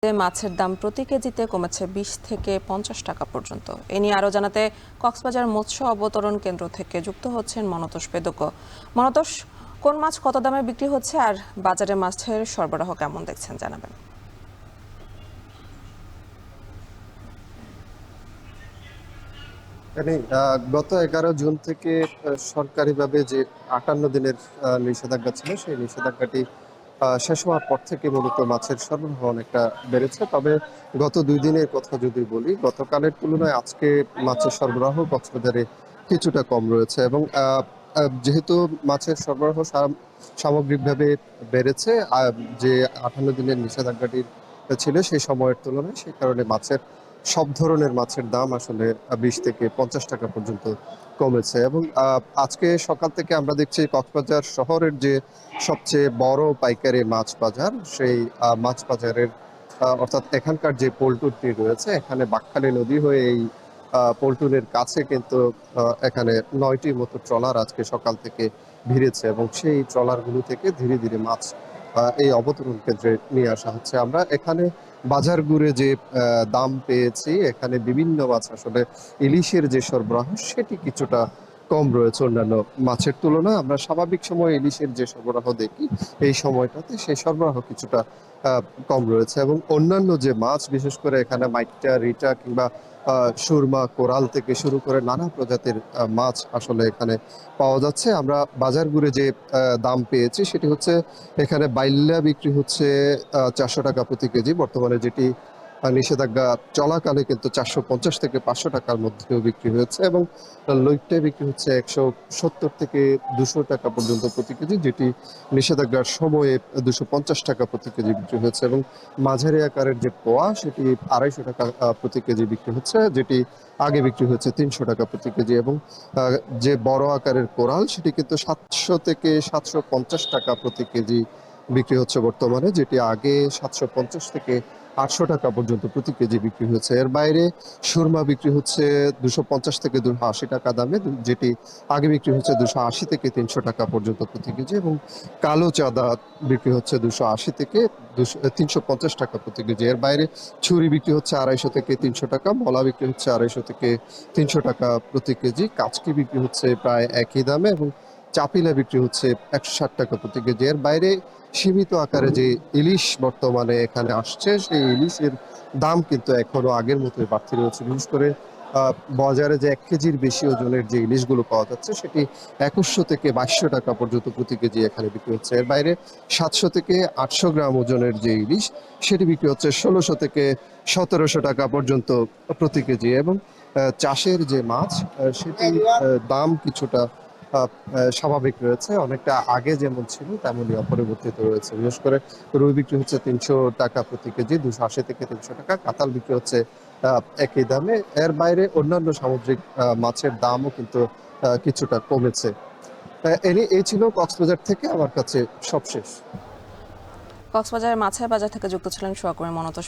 মাছের দাম প্রতি কেজিতে কমেছে 20 থেকে 50 টাকা পর্যন্ত। এ নিয়ে আরো জানাতে কক্সবাজার মৎস্য অবতরণ কেন্দ্র থেকে যুক্ত হচ্ছেন মনতোষ বেদজ্ঞ। মনতোষ, কোন মাছ কত দামে বিক্রি হচ্ছে আর বাজারে মাছের সরবরাহ কেমন দেখছেন জানাবেন। গত 11 জুন থেকে সরকারিভাবে যে 58 দিনের নিষেধাজ্ঞা ছিল, সেই নিষেধাজ্ঞাটি শেষ হওয়ার পর থেকে মূলত মাছের সরবরাহ অনেকটা বেড়েছে। তবে গত 2 দিনের কথা যদি বলি, গতকালের তুলনায় আজকে মাছের সরবরাহ কক্সবাজারে কিছুটা কম রয়েছে এবং যেহেতু মাছের সরবরাহ সামগ্রিকভাবে বেড়েছে, যে 58 দিনের নিষেধাজ্ঞাটি ছিল সেই সময়ের তুলনায়, সেই কারণে মাছের সব ধরনের মাছের দাম আসলে 20 থেকে 50 টাকা পর্যন্ত কমেছে। এবং আজকে সকাল থেকে আমরা দেখছি কক্সবাজার শহরের যে সবচেয়ে বড় পাইকারি মাছ বাজার, সেই মাছ বাজারের অর্থাৎ এখানকার যে পল্টনটি রয়েছে, এখানে বাঁকখালী নদী হয়ে এই পল্টনের কাছে কিন্তু এখানে 9টির মতো ট্রলার আজকে সকাল থেকে ভিড়েছে এবং সেই ট্রলারগুলো থেকে ধীরে ধীরে মাছ এই অবতরণ কেন্দ্রে নিয়ে আসা হচ্ছে। আমরা এখানে বাজার ঘুরে যে দাম পেয়েছি, এখানে বিভিন্ন মাছ আসলে ইলিশের যে সরবরাহ সেটি কিছুটা কম রয়েছে অন্যান্য মাছের তুলনায়। আমরা স্বাভাবিক সময় ইলিশের যে সরবরাহ দেখি, এই সময়টাতে সেই সরবরাহ কিছুটা কম রয়েছে এবং অন্যান্য যে মাছ, বিশেষ করে এখানে মাইটা, রিটা কিংবা সুরমা, কোরাল থেকে শুরু করে নানা প্রজাতির মাছ আসলে এখানে পাওয়া যাচ্ছে। আমরা বাজার ঘুরে যে দাম পেয়েছি সেটি হচ্ছে, এখানে বাইল্লা বিক্রি হচ্ছে 400 টাকা প্রতি কেজি বর্তমানে, যেটি নিষেধাজ্ঞা চলাকালে কিন্তু 450 থেকে 500 টাকার মধ্যেও বিক্রি হয়েছে এবং লইট্টা বিক্রি হচ্ছে 170 থেকে 200 টাকা পর্যন্ত প্রতি কেজি, যেটি নিষেধাজ্ঞার সময়ে 250 টাকা প্রতি কেজি বিক্রি হয়েছে এবং মাঝারি আকারের যে পোয়া, সেটি 250 টাকা প্রতি কেজি বিক্রি হচ্ছে, যেটি আগে বিক্রি হচ্ছে 300 টাকা প্রতি কেজি এবং যে বড় আকারের কোরাল, সেটি কিন্তু 700 থেকে 750 টাকা প্রতি কেজি বিক্রি হচ্ছে বর্তমানে, যেটি আগে 750 থেকে 800 টাকা পর্যন্ত প্রতি কেজি বিক্রি হচ্ছে। এর বাইরে সুরমা বিক্রি হচ্ছে 250 থেকে 280 টাকা দামে, যেটি আগে বিক্রি হচ্ছে 280 থেকে 300 টাকা পর্যন্ত প্রতি কেজি এবং কালো চাঁদা বিক্রি হচ্ছে 280 থেকে 350 টাকা প্রতি কেজি। এর বাইরে ছুরি বিক্রি হচ্ছে 250 থেকে 300 টাকা, মলা বিক্রি হচ্ছে 250 থেকে 300 টাকা প্রতি কেজি, কাচকি বিক্রি হচ্ছে প্রায় একই দামে এবং চাপিলা বিক্রি হচ্ছে 160 টাকা প্রতি কেজি। এর বাইরে সীমিত আকারে যে ইলিশ বর্তমানে এখানে আসছে, সেই ইলিশের দাম কিন্তু এখনো আগের মতোই বাড়তি রয়েছে। বিশেষ করে বাজারে যে 1 কেজির বেশি ওজনের যে ইলিশগুলো পাওয়া যাচ্ছে, সেটি 2100 থেকে 2200 টাকা পর্যন্ত প্রতি কেজি এখানে বিক্রি হচ্ছে। এর বাইরে 700 থেকে 800 গ্রাম ওজনের যে ইলিশ, সেটি বিক্রি হচ্ছে 1600 থেকে 1700 টাকা পর্যন্ত প্রতি কেজি এবং চাষের যে মাছ, সেটির দাম কিছুটা স্বাভাবিক রয়েছে, অনেকটা আগে যেমন ছিল তেমনই অপরিবর্তিত রয়েছে। বিশেষ করে রুই বিক্রি হচ্ছে 300 টাকা প্রতি কেজি, 280 থেকে 300 টাকা, কাতাল বিক্রি হচ্ছে একই দামে। এর বাইরে অন্যান্য সামুদ্রিক মাছের দামও কিন্তু কিছুটা কমেছে। এই ছিল কক্সবাজার থেকে আমার কাছে সবশেষ। কক্সবাজারের মাছের বাজার থেকে যুক্ত ছিলেন সহকর্মী মনতোষ।